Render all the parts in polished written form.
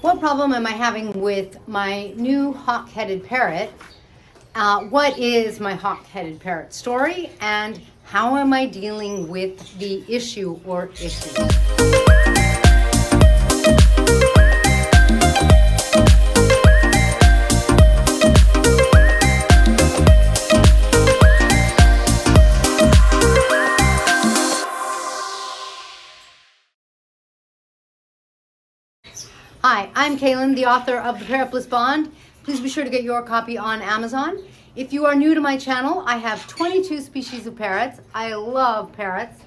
What problem am I having with my new hawk-headed parrot? What is my hawk-headed parrot story, and how am I dealing with the issue or issues? Hi, I'm Kaylin, the author of The Parrot Bliss Bond. Please be sure to get your copy on Amazon. If you are new to my channel, I have 22 species of parrots. I love parrots.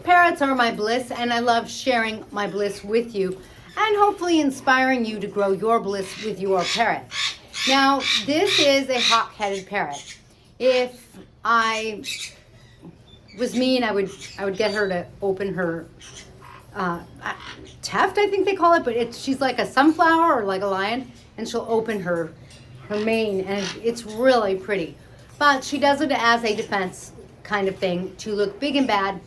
Parrots are my bliss, and I love sharing my bliss with you and hopefully inspiring you to grow your bliss with your parrot. Now, this is a hawk-headed parrot. If I was mean, I would get her to open her teft, I think they call it, but she's like a sunflower or like a lion, and she'll open her mane, and it's really pretty. But she does it as a defense kind of thing to look big and bad,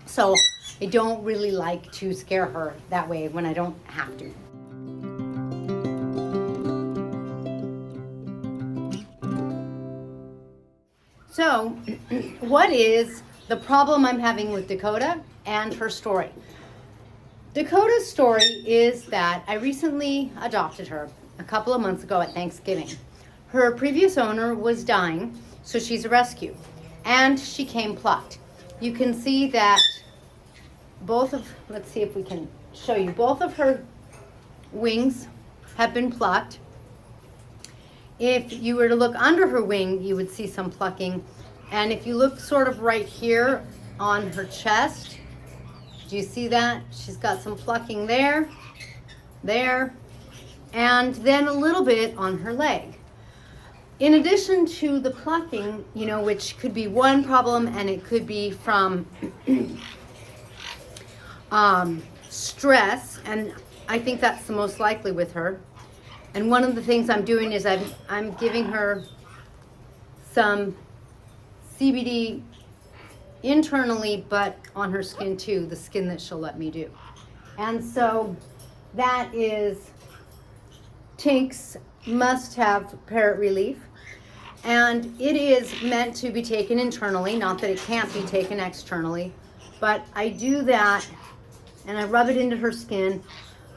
so I don't really like to scare her that way when I don't have to. So, what is the problem I'm having with Dakota and her story? Dakota's story is that I recently adopted her a couple of months ago at Thanksgiving. Her previous owner was dying, so she's a rescue, and she came plucked. You can see that let's see if we can show you, both of her wings have been plucked. If you were to look under her wing, you would see some plucking, and if you look sort of right here on her chest, do you see that? She's got some plucking there, and then a little bit on her leg. In addition to the plucking, which could be one problem, and it could be from stress, and I think that's the most likely with her. And one of the things I'm doing is I'm giving her some CBD internally, but on her skin too, the skin that she'll let me do. And so that is Tink's must-have parrot relief, and it is meant to be taken internally, not that it can't be taken externally, but I do that and I rub it into her skin.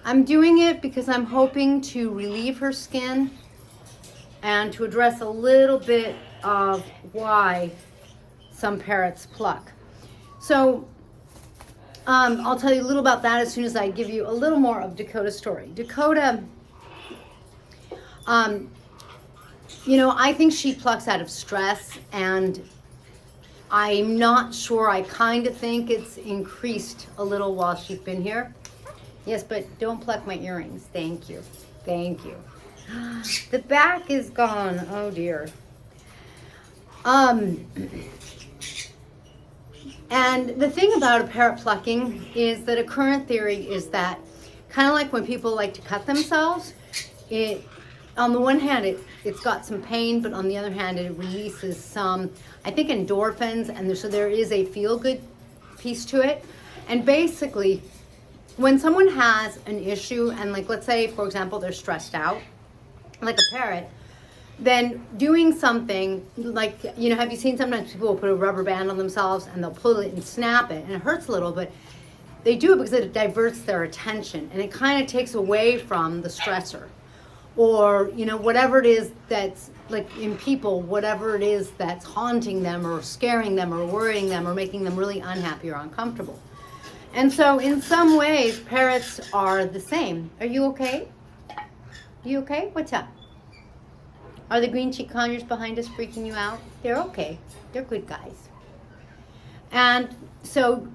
I'm doing it because I'm hoping to relieve her skin and to address a little bit of why some parrots pluck. So I'll tell you a little about that as soon as I give you a little more of Dakota's story. Dakota, I think she plucks out of stress, and I'm not sure. I kind of think it's increased a little while she's been here. Yes, but don't pluck my earrings. Thank you. Thank you. The back is gone. Oh dear. And the thing about a parrot plucking is that a current theory is that, kind of like when people like to cut themselves, on the one hand it's got some pain, but on the other hand it releases some, I think, endorphins, and so there is a feel-good piece to it. And basically, when someone has an issue, and like, let's say for example they're stressed out, like a parrot, then doing something like, have you seen sometimes people will put a rubber band on themselves and they'll pull it and snap it, and it hurts a little, but they do it because it diverts their attention, and it kind of takes away from the stressor, or whatever it is that's, like in people, whatever it is that's haunting them or scaring them or worrying them or making them really unhappy or uncomfortable. And so in some ways parrots are the same. Are you okay? You okay? What's up? Are the green cheek conures behind us freaking you out? They're okay. They're good guys. And so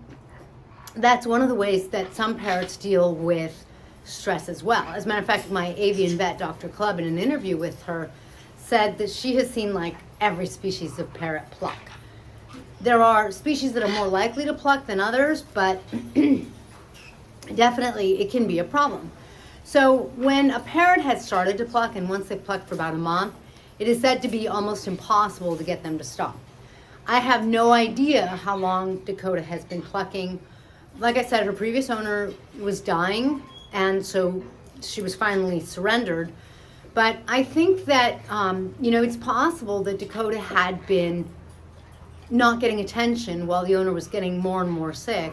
that's one of the ways that some parrots deal with stress as well. As a matter of fact, my avian vet, Dr. Clubb, in an interview with her, said that she has seen like every species of parrot pluck. There are species that are more likely to pluck than others, but definitely it can be a problem. So when a parrot has started to pluck, and once they've plucked for about a month, it is said to be almost impossible to get them to stop. I have no idea how long Dakota has been plucking. Like I said, her previous owner was dying, and so she was finally surrendered. But I think that, it's possible that Dakota had been not getting attention while the owner was getting more and more sick.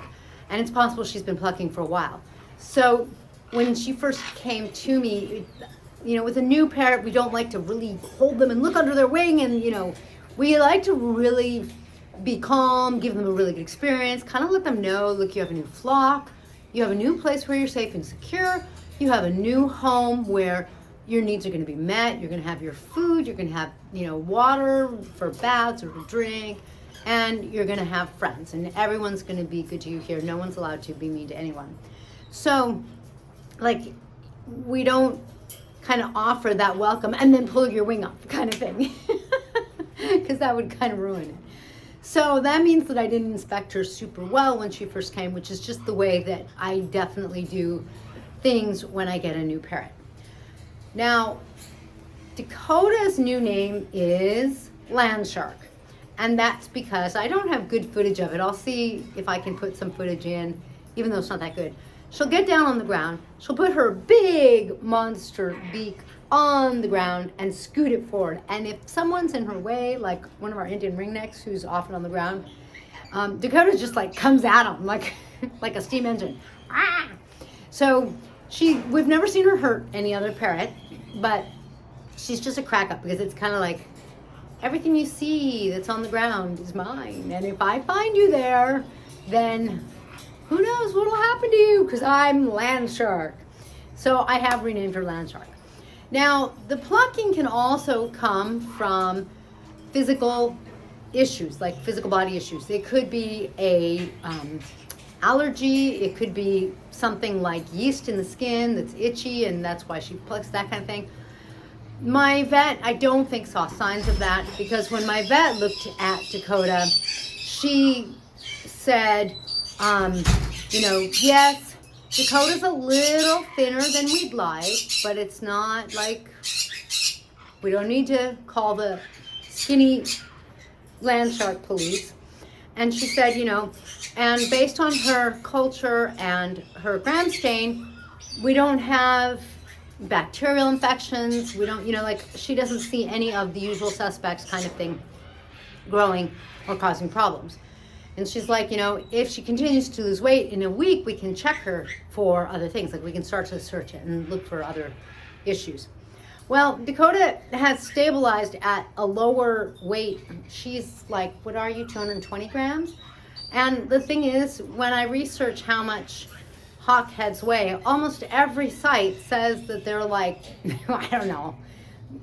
And it's possible she's been plucking for a while. So when she first came to me, with a new parrot, we don't like to really hold them and look under their wing. And, we like to really be calm, give them a really good experience, kind of let them know, look, you have a new flock. You have a new place where you're safe and secure. You have a new home where your needs are going to be met. You're going to have your food. You're going to have, water for baths or to drink. And you're going to have friends. And everyone's going to be good to you here. No one's allowed to be mean to anyone. So, we don't kind of offer that welcome and then pull your wing up kind of thing. Because that would kind of ruin it. So that means that I didn't inspect her super well when she first came, which is just the way that I definitely do things when I get a new parrot. Now, Dakota's new name is Land Shark. And that's because I don't have good footage of it. I'll see if I can put some footage in, even though it's not that good. She'll get down on the ground. She'll put her big monster beak on the ground and scoot it forward. And if someone's in her way, like one of our Indian ringnecks who's often on the ground, Dakota just comes at them like a steam engine. Ah! So we've never seen her hurt any other parrot, but she's just a crack up because it's kind of like everything you see that's on the ground is mine. And if I find you there, then who knows what'll happen to you because I'm Land Shark. So I have renamed her Land Shark. Now, the plucking can also come from physical issues, like physical body issues. It could be a allergy. It could be something like yeast in the skin that's itchy, and that's why she plucks, that kind of thing. My vet, I don't think saw signs of that, because when my vet looked at Dakota, she said, yes, Dakota's a little thinner than we'd like, but it's not like, we don't need to call the skinny land shark police. And she said, and based on her culture and her gram stain, we don't have bacterial infections. We don't, she doesn't see any of the usual suspects kind of thing growing or causing problems. And she's like, if she continues to lose weight in a week, we can check her for other things. Like we can start to search it and look for other issues. Well, Dakota has stabilized at a lower weight. She's like, what are you, 220 grams? And the thing is, when I research how much Hawkheads weigh, almost every site says that they're like, I don't know,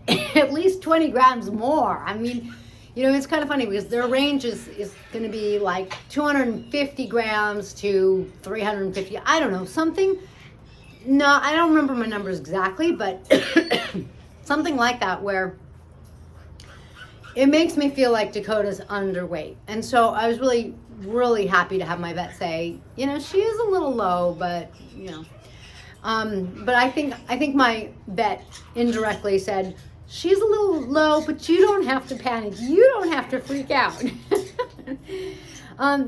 at least 20 grams more. I mean, it's kind of funny because their range is going to be like 250 grams to 350. I don't know, something. No, I don't remember my numbers exactly, but something like that, where it makes me feel like Dakota's underweight. And so I was really, really happy to have my vet say, she is a little low, but, but I think my vet indirectly said, she's a little low, but you don't have to panic. You don't have to freak out.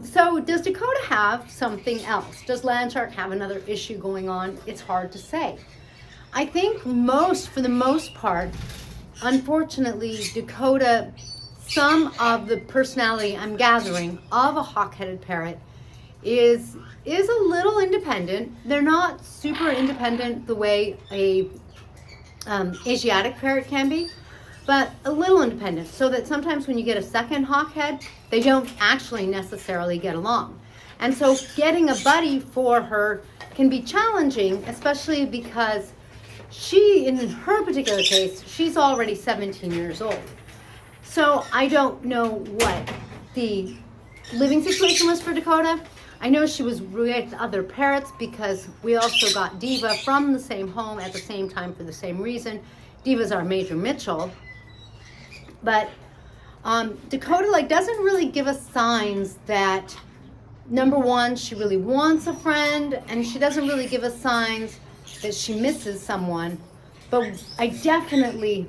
So does Dakota have something else? Does Land Shark have another issue going on? It's hard to say. I think for the most part, unfortunately, Dakota, some of the personality I'm gathering of a hawk-headed parrot is a little independent. They're not super independent the way a Asiatic parrot can be, but a little independent, so that sometimes when you get a second hawkhead, they don't actually necessarily get along. And so getting a buddy for her can be challenging, especially because in her particular case, she's already 17 years old. So I don't know what the living situation was for Dakota. I know she was with other parrots because we also got Diva from the same home at the same time for the same reason. Diva's our Major Mitchell. But Dakota doesn't really give us signs that, number one, she really wants a friend, and she doesn't really give us signs that she misses someone. But I definitely,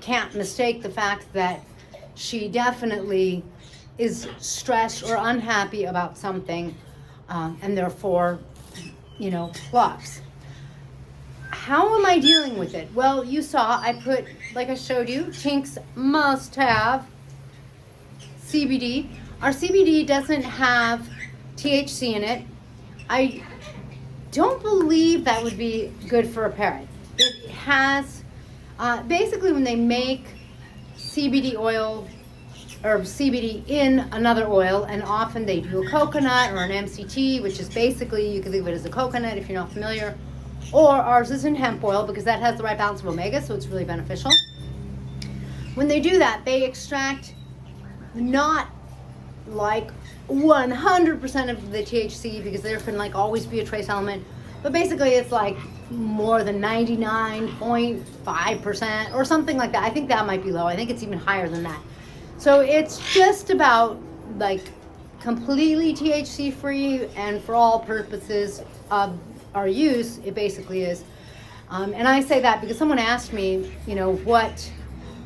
can't mistake the fact that she definitely is stressed or unhappy about something, and therefore, plucks. how am I dealing with it? Well, you saw I put, like I showed you, Tinks must have CBD. Our CBD doesn't have THC in it. I don't believe that would be good for a parrot. It has, basically when they make CBD oil or CBD in another oil, and often they do a coconut or an MCT, which is basically, you can think of it as a coconut if you're not familiar, or ours is in hemp oil because that has the right balance of omega, so it's really beneficial. When they do that, they extract not like 100% of the THC because there can like always be a trace element, but basically it's like more than 99.5% or something like that. I think that might be low. I think it's even higher than that. So it's just about like completely THC free, and for all purposes of our use, it basically is. And I say that because someone asked me, you know, what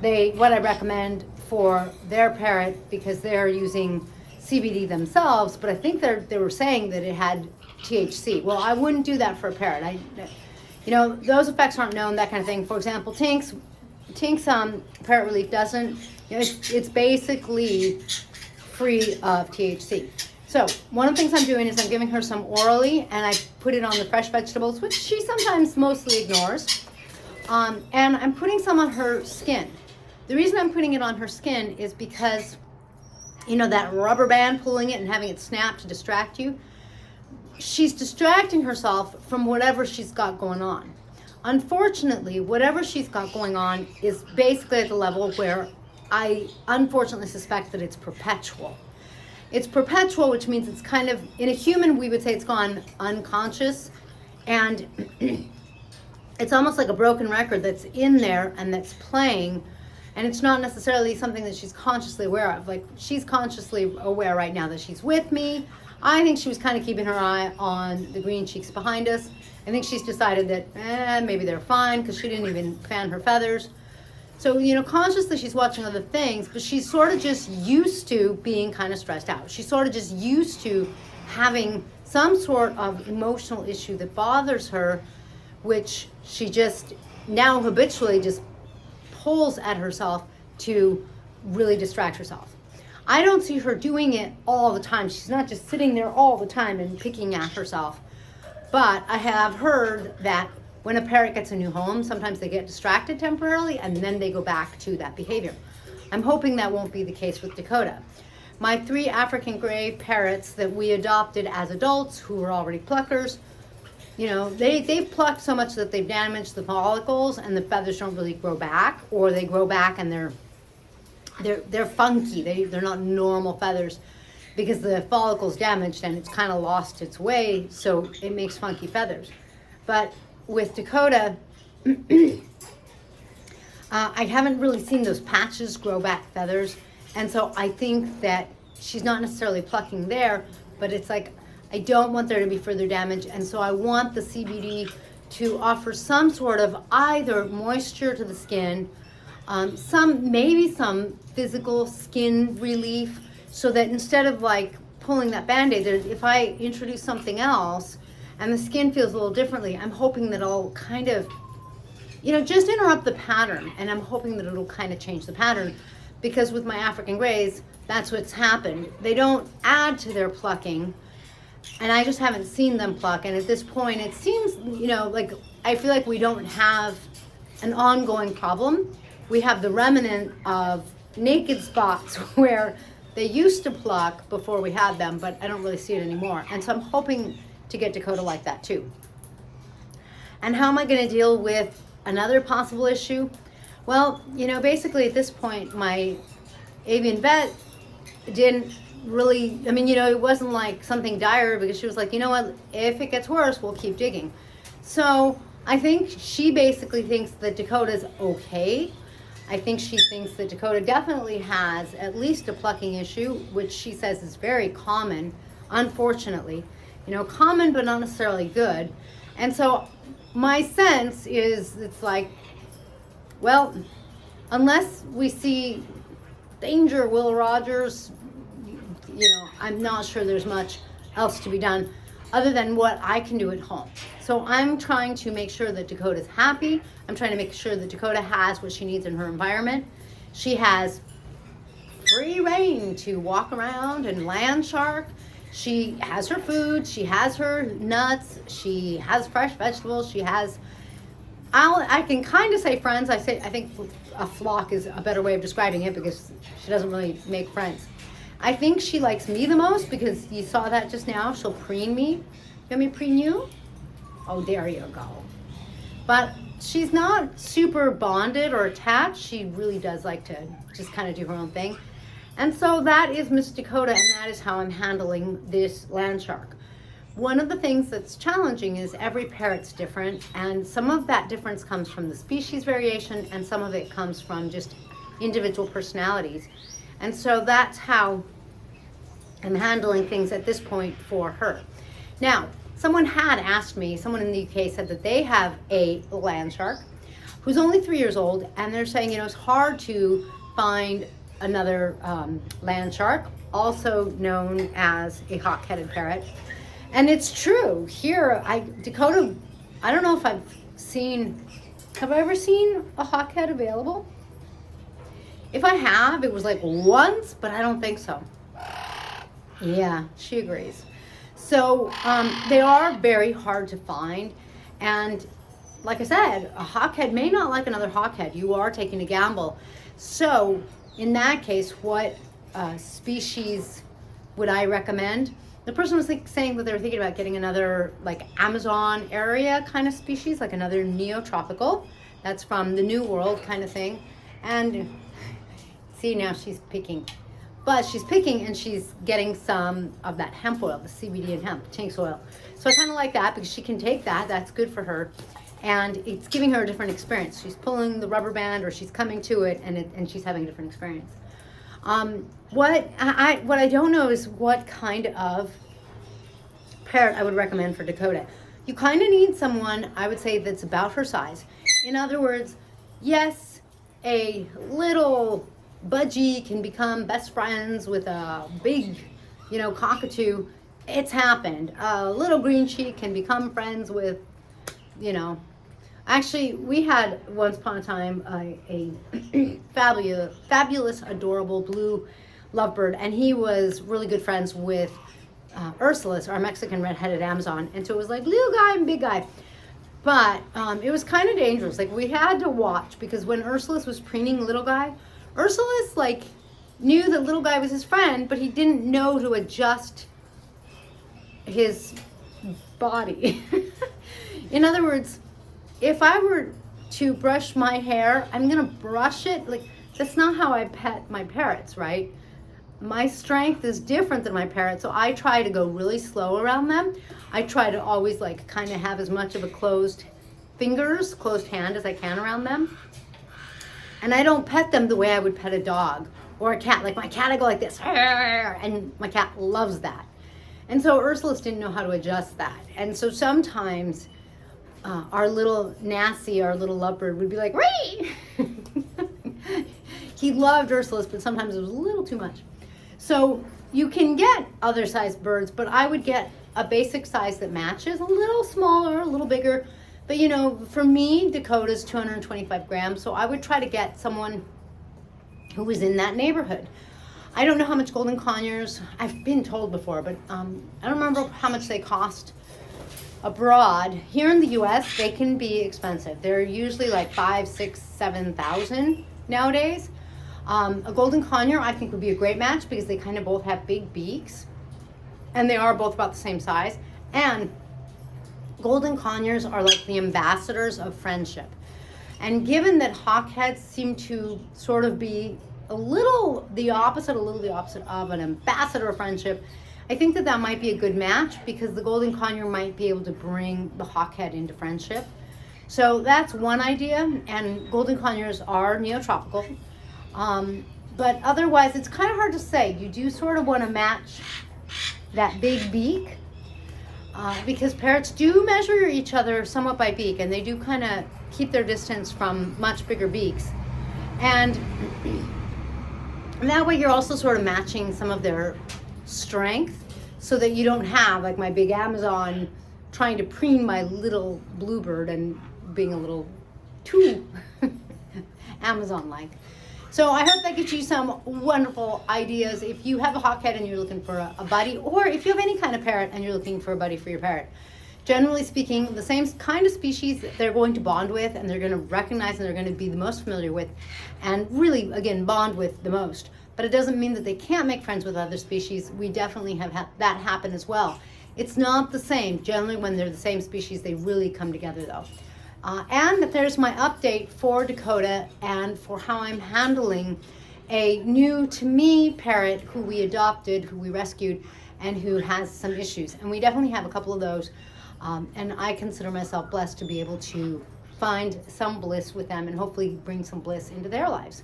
I recommend for their parrot because they're using CBD themselves, but I think they were saying that it had THC. Well, I wouldn't do that for a parrot. You know, those effects aren't known, that kind of thing. For example, Tinks Parrot Relief doesn't, you know, it's basically free of THC. So one of the things I'm doing is I'm giving her some orally, and I put it on the fresh vegetables, which she sometimes mostly ignores. And I'm putting some on her skin. The reason I'm putting it on her skin is because, you know, that rubber band, pulling it and having it snap to distract you, she's distracting herself from whatever she's got going on. Unfortunately, whatever she's got going on is basically at the level where I unfortunately suspect that it's perpetual. It's perpetual, which means it's kind of, in a human, we would say it's gone unconscious, and it's almost like a broken record that's in there and that's playing, and it's not necessarily something that she's consciously aware of. Like, she's consciously aware right now that she's with me. I think she was kind of keeping her eye on the green cheeks behind us. I think she's decided that maybe they're fine because she didn't even fan her feathers. So, you know, consciously she's watching other things, but she's sort of just used to being kind of stressed out. She's sort of just used to having some sort of emotional issue that bothers her, which she just now habitually just pulls at herself to really distract herself. I don't see her doing it all the time. She's not just sitting there all the time and picking at herself. But I have heard that when a parrot gets a new home, sometimes they get distracted temporarily and then they go back to that behavior. I'm hoping that won't be the case with Dakota. My 3 African gray parrots that we adopted as adults who were already pluckers, you know, they've plucked so much that they've damaged the follicles and the feathers don't really grow back, or they grow back and they're funky. They're not normal feathers because the follicle's damaged and it's kind of lost its way, so it makes funky feathers. But with Dakota, I haven't really seen those patches grow back feathers, and so I think that she's not necessarily plucking there, but it's like I don't want there to be further damage, and so I want the CBD to offer some sort of either moisture to the skin, maybe some physical skin relief, so that instead of like pulling that Band-Aid, if I introduce something else and the skin feels a little differently, I'm hoping that it'll kind of, you know, just interrupt the pattern, and I'm hoping that it'll kind of change the pattern, because with my African Greys, that's what's happened. They don't add to their plucking, and I just haven't seen them pluck, and at this point it seems, you know, like I feel like we don't have an ongoing problem. We have the remnant of naked spots where they used to pluck before we had them, but I don't really see it anymore. And so I'm hoping to get Dakota like that too. And how am I going to deal with another possible issue? Well, you know, basically at this point, my avian vet didn't really, I mean, you know, it wasn't like something dire, because she was like, you know what, if it gets worse, we'll keep digging. So I think she basically thinks that Dakota's okay. I think she thinks that Dakota definitely has at least a plucking issue, which she says is very common, unfortunately. You know, common but not necessarily good. And so my sense is it's like, well, unless we see danger, Will Rogers, you know, I'm not sure there's much else to be done. other than what I can do at home. So I'm trying to make sure that Dakota's happy. I'm trying to make sure that Dakota has what she needs in her environment. She has free reign to walk around and land shark. She has her food, she has her nuts, she has fresh vegetables, she has, I can kind of say friends. I think a flock is a better way of describing it because she doesn't really make friends. I think she likes me the most because you saw that just now. She'll preen me. You want me to preen you? Oh, there you go. But she's not super bonded or attached. She really does like to just kind of do her own thing. And so that is Miss Dakota, and that is how I'm handling this land shark. One of the things that's challenging is every parrot's different, and some of that difference comes from the species variation, and some of it comes from just individual personalities. And so that's how I'm handling things at this point for her. Now, someone had asked me, someone in the UK said that they have a land shark who's only 3 years old, and they're saying, it's hard to find another land shark, also known as a hawk-headed parrot. And it's true. Here, Dakota, I don't know if have I ever seen a hawkhead available? If I have, it was like once, but I don't think so. Yeah, she agrees. So they are very hard to find. And like I said, a hawkhead may not like another hawkhead. You are taking a gamble. So in that case, what species would I recommend? The person was saying that they were thinking about getting another like Amazon area kind of species, like another neotropical. That's from the New World kind of thing. And see, now she's picking. But she's picking and she's getting some of that hemp oil, the CBD and hemp, Tinks oil. So I kind of like that because she can take that. That's good for her. And it's giving her a different experience. She's pulling the rubber band or she's coming to it and she's having a different experience. What I don't know is what kind of parrot I would recommend for Dakota. You kind of need someone, I would say, that's about her size. In other words, yes, a little budgie can become best friends with a big, cockatoo. It's happened. A little green cheek can become friends with, Actually, we had once upon a time a fabulous, adorable blue lovebird, and he was really good friends with Ursulus, our Mexican red-headed Amazon. And so it was like little guy and big guy. But it was kind of dangerous. Like, we had to watch because when Ursulus was preening little guy, Ursulus knew that little guy was his friend, but he didn't know to adjust his body. In other words, if I were to brush my hair, I'm gonna brush it that's not how I pet my parrots, right? My strength is different than my parrots, so I try to go really slow around them. I try to always kind of have as much of a closed hand as I can around them. And I don't pet them the way I would pet a dog or a cat. Like my cat, I go like this, and my cat loves that. And so Ursulus didn't know how to adjust that. And so sometimes our little lovebird would be like, Ree! He loved Ursulus, but sometimes it was a little too much. So you can get other sized birds, but I would get a basic size that matches, a little smaller, a little bigger. But for me, Dakota's 225 grams, so I would try to get someone who was in that neighborhood. I don't know how much golden conures, I've been told before, but I don't remember how much they cost abroad. Here in the US, they can be expensive. They're usually like 5, 6, 7,000 nowadays. A golden conure I think would be a great match because they kind of both have big beaks and they are both about the same size. And golden conures are like the ambassadors of friendship. And given that hawkheads seem to sort of be a little the opposite of an ambassador of friendship, I think that might be a good match because the golden conure might be able to bring the hawkhead into friendship. So that's one idea, and golden conures are neotropical. But otherwise, it's kind of hard to say. You do sort of want to match that big beak because parrots do measure each other somewhat by beak, and they do kind of keep their distance from much bigger beaks. And that way you're also sort of matching some of their strength. so that you don't have like my big Amazon trying to preen my little bluebird and being a little too Amazon-like. So I hope that gives you some wonderful ideas if you have a Hawkhead and you're looking for a buddy, or if you have any kind of parrot and you're looking for a buddy for your parrot. Generally speaking, the same kind of species that they're going to bond with and they're going to recognize and they're going to be the most familiar with and really, again, bond with the most. But it doesn't mean that they can't make friends with other species. We definitely have that happen as well. It's not the same. Generally, when they're the same species, they really come together though. And there's my update for Dakota and for how I'm handling a new to me parrot who we adopted, who we rescued, and who has some issues. And we definitely have a couple of those. And I consider myself blessed to be able to find some bliss with them and hopefully bring some bliss into their lives.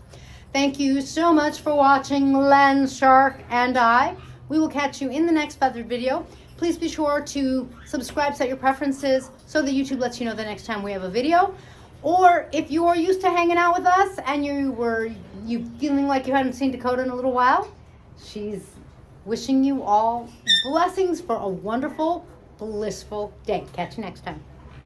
Thank you so much for watching Land Shark and I. We will catch you in the next feathered video. Please be sure to subscribe, set your preferences so that YouTube lets you know the next time we have a video. Or if you are used to hanging out with us and you feeling like you hadn't seen Dakota in a little while, she's wishing you all blessings for a wonderful, blissful day. Catch you next time.